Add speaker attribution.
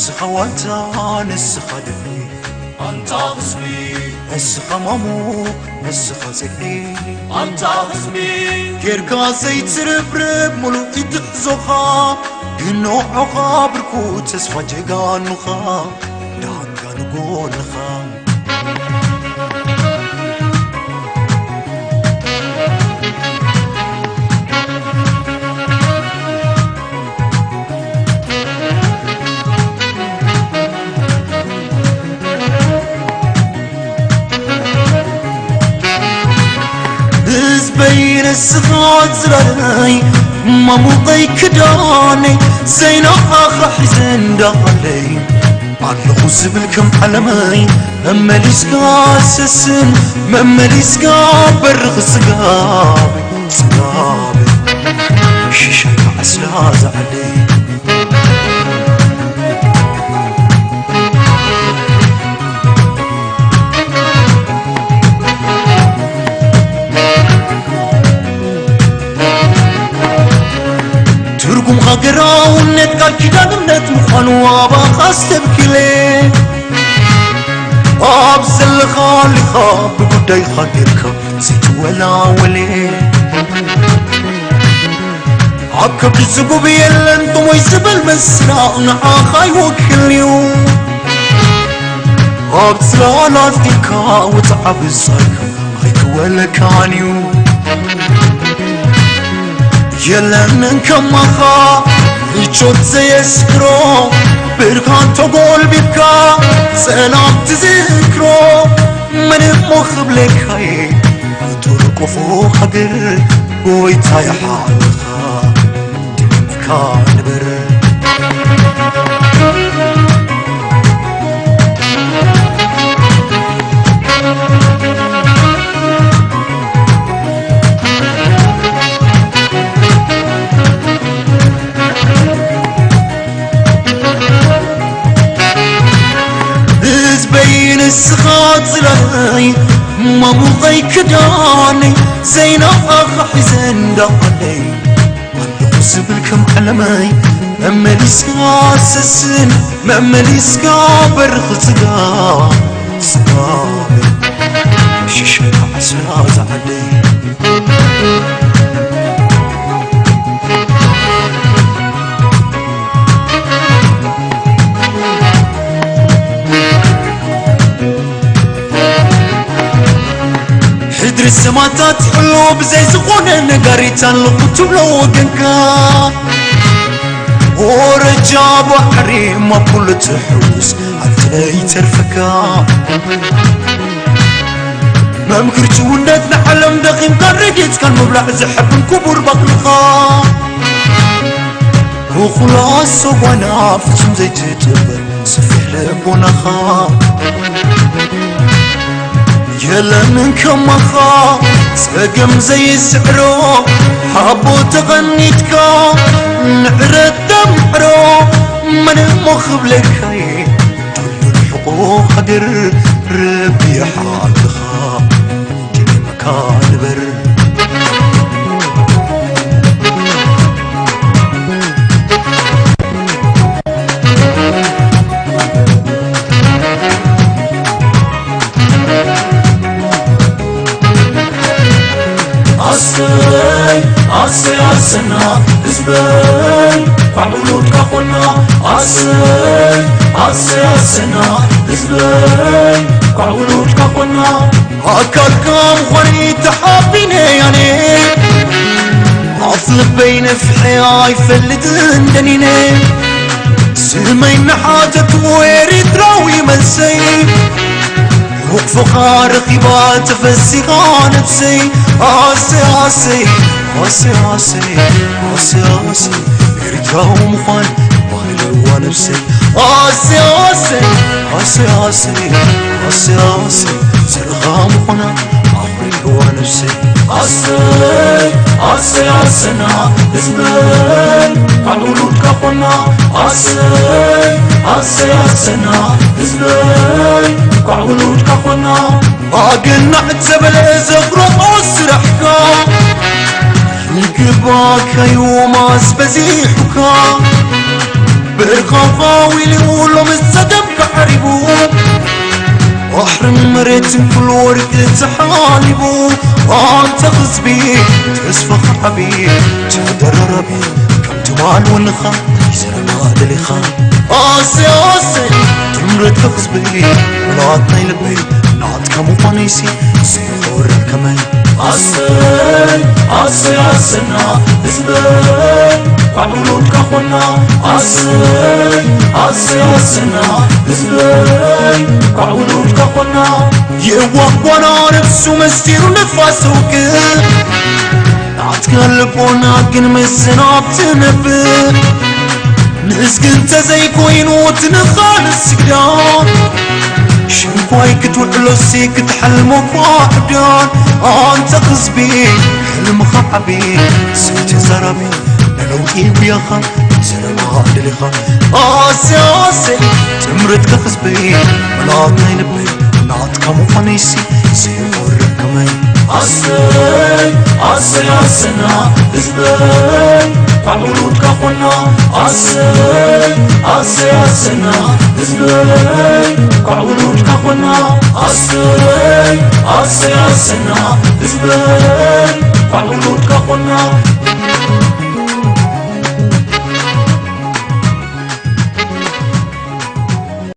Speaker 1: نسخة وانتا نسخة دفي
Speaker 2: أنت خصمي
Speaker 1: نسخة مامو نسخة زكي
Speaker 2: أنت خصمي
Speaker 1: كيركا زيت سربرب ملو يتحزوخا قنو عقابركو تسفى جيغان نخا دانغا نقول نخا بين السخات زرعي ما مضي كداني زين آخر حزن دالي علقو سبلكم علمي أما لسقا سسن أما لسقا برغ سقابي شيشة عسلاز علي ترقم غقرا ونت قال كدان منت مخانو وابا خاستب كلي أبزل خالي خاب بقداي خاقركا زيت ولا ولي عكب الزبو بيلن طمو يزبل مسنا نعا خاي وكليو أبزل على ذكا وتعب الزايكا غيك ولا كانيو يلن كما خا يشوت زي سكرو بركان تقول بكا سلام تذكرو من مخب لك هاي تركو فوق حقر قويتا يا حالخا كان بر بين السخات زلاي ما مضي كداني زين آخر حزن دالي علقو سبلكم علمي أما لسقا سسن أما لسقا برغ سقابي شيشة عسلاز علي حدر السماتات حلو بزي زغونة نقاريتان لقوتو لو وقنكا ورجاب وحريم ما كل تحوس عالتلاي ترفكا ما مكرتو ونات نحلم دقيم كان رقيت كان مبلع زحب كبور بقلقا وخلاص وانا فتشم زي تتبر سفيح لبونا خا يلن كما خا سقم زي السعرو حابو تغنيتكا نعرد دمعرو من مخب لك هاي طول الحقوق قدر ربي حالخا جني مكان بر عسي عسنا زباي فعملوك أخونا عسي عسنا زباي فعملوك أخونا هكاكم خريط حابيني يعني عصل بين في حياي فلدن دنيني سلمين حاجة ويري تراوي منسي وفخار خيبات فالسيغة نفسي عسي يرجعوا مخان وخلوا نفسي عسي سرغا مخنا أخرجوا نفسي عسي عسنا زمان قالوا كفنا عسي عسنا زمان قالوا كفنا باقنا عتبل زغرق وسرحكا يقباك يوم اسبزيحكا برخاوي ليقولوا متصدم كعربو أحرم مريت كل ورق تحالبو وانت خصبي تسفخ عبي تهدر ربي كم تمال ونخا يسرنا دليخا آسي تمرت خصبي ولاتنا يلبي نعط كمو فانيسي سيور كمان
Speaker 2: عسنا بزبان قعولون كخونا عسنا بزبان قعولون كخونا
Speaker 1: يوقونا نفسو مستير نفاسوك نعتقلبونا كن مسنا بتنبه نسكن تزي كوين وتنخال السكدان شنكواي كتوحلو سيك تحلمو فاحدان انت قصبي حلم خعبي سنت زربي نلوكي وياخا سلام دليخا آسي تمرت كخصبي ملاطني لبي نعط كمو فانيسي سيور كمي
Speaker 2: عسنا بزبان قعولون كخونا عسنا بزبان قعولون كخونا عسنا بزبان قعولون كخونا